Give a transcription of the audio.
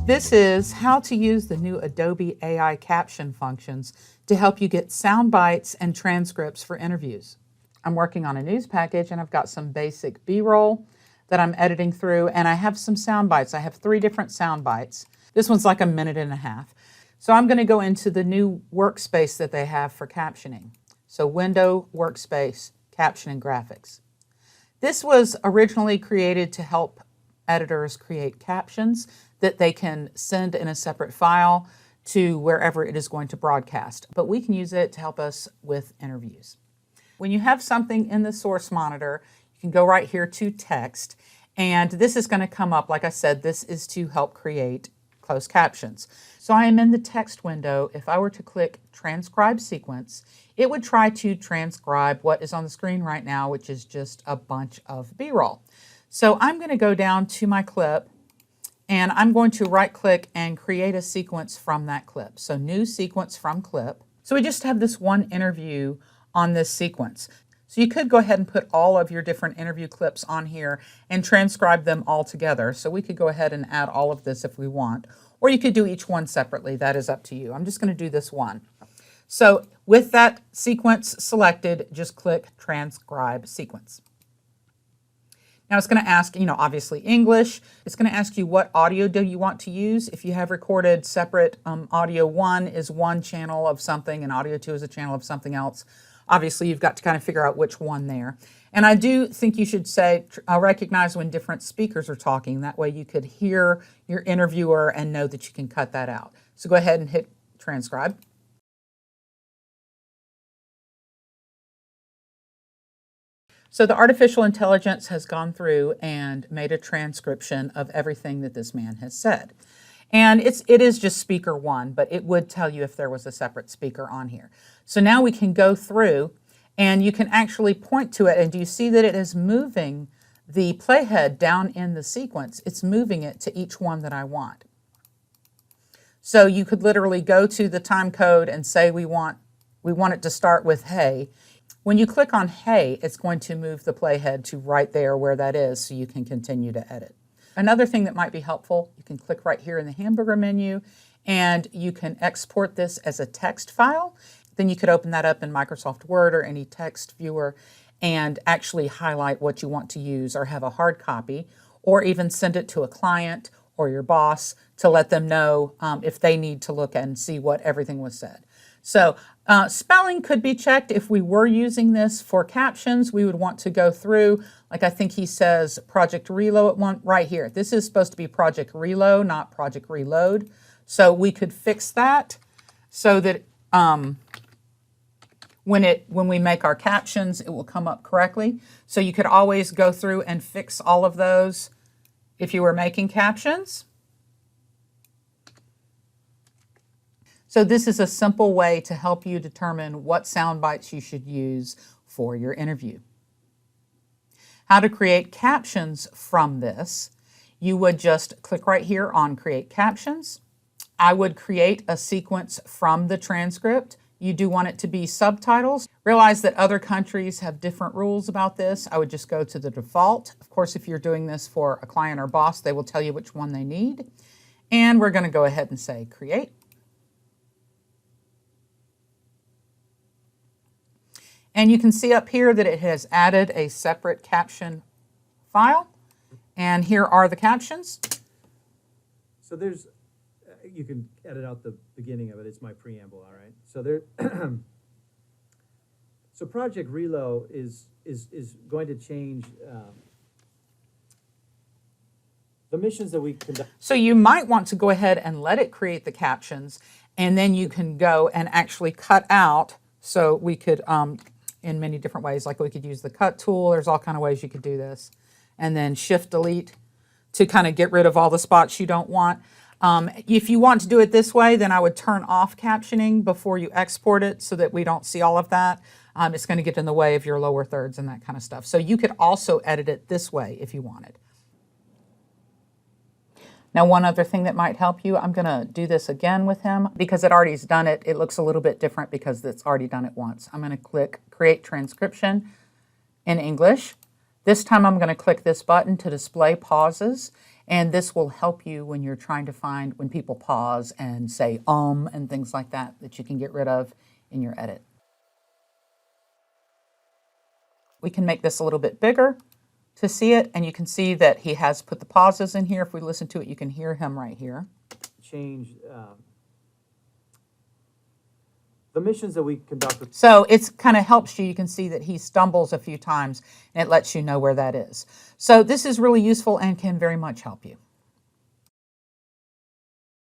This is how to use the new Adobe AI caption functions to help you get sound bites and transcripts for interviews. I'm working on a news package and I've got some basic B-roll that I'm editing through, and I have some sound bites. I have 3 different sound bites. This one's like a minute and a half. So I'm going to go into the new workspace that they have for captioning. So Window, Workspace, Caption and Graphics. This was originally created to help editors create captions that they can send in a separate file to wherever it is going to broadcast. But we can use it to help us with interviews. When you have something in the source monitor, you can go right here to text, and this is going to come up. Like I said, this is to help create closed captions. So I am in the text window. If I were to click transcribe sequence, it would try to transcribe what is on the screen right now, which is just a bunch of B-roll. So I'm going to go down to my clip, and I'm going to right click and create a sequence from that clip. So new sequence from clip. So we just have this one interview on this sequence. So you could go ahead and put all of your different interview clips on here and transcribe them all together. So we could go ahead and add all of this if we want, or you could do each one separately. That is up to you. I'm just going to do this one. So with that sequence selected, just click transcribe sequence. Now it's going to ask, obviously English. It's going to ask you what audio do you want to use. If you have recorded separate audio 1 is one channel of something and audio 2 is a channel of something else. Obviously you've got to kind of figure out which one there. And I do think you should say, recognize when different speakers are talking. That way you could hear your interviewer and know that you can cut that out. So go ahead and hit transcribe. So the artificial intelligence has gone through and made a transcription of everything that this man has said. And it is just speaker 1, but it would tell you if there was a separate speaker on here. So now we can go through and you can actually point to it, and do you see that it is moving the playhead down in the sequence? It's moving it to each one that I want. So you could literally go to the time code and say we want it to start with hey. When you click on hey, it's going to move the playhead to right there where that is so you can continue to edit. Another thing that might be helpful, you can click right here in the hamburger menu and you can export this as a text file. Then you could open that up in Microsoft Word or any text viewer and actually highlight what you want to use or have a hard copy, or even send it to a client or your boss to let them know if they need to look and see what everything was said. So spelling could be checked. If we were using this for captions, we would want to go through, like I think he says Project Reload right here. This is supposed to be Project Reload, not Project Reload. So we could fix that so that when we make our captions, it will come up correctly. So you could always go through and fix all of those if you were making captions. So this is a simple way to help you determine what sound bites you should use for your interview. How to create captions from this. You would just click right here on Create Captions. I would create a sequence from the transcript. You do want it to be subtitles. Realize that other countries have different rules about this. I would just go to the default. Of course, if you're doing this for a client or boss, they will tell you which one they need. And we're going to go ahead and say Create. And you can see up here that it has added a separate caption file. And here are the captions. So there's, you can edit out the beginning of it. It's my preamble, all right? So there, so Project Reload is going to change the missions that we conduct. So you might want to go ahead and let it create the captions, and then you can go and actually cut out. So we could, in many different ways, like we could use the cut tool. There's all kind of ways you could do this. And then Shift Delete to kind of get rid of all the spots you don't want. If you want to do it this way, then I would turn off captioning before you export it so that we don't see all of that. It's going to get in the way of your lower thirds and that kind of stuff. So you could also edit it this way if you wanted. Now, one other thing that might help you, I'm going to do this again with him because it already's done it. It looks a little bit different because it's already done it once. I'm going to click Create Transcription in English. This time I'm going to click this button to display pauses. And this will help you when you're trying to find when people pause and say and things like that you can get rid of in your edit. We can make this a little bit bigger to see it, and you can see that he has put the pauses in here. If we listen to it, you can hear him right here. Change the missions that we conduct. So it's kind of helps you. You can see that he stumbles a few times, and it lets you know where that is. So this is really useful and can very much help you.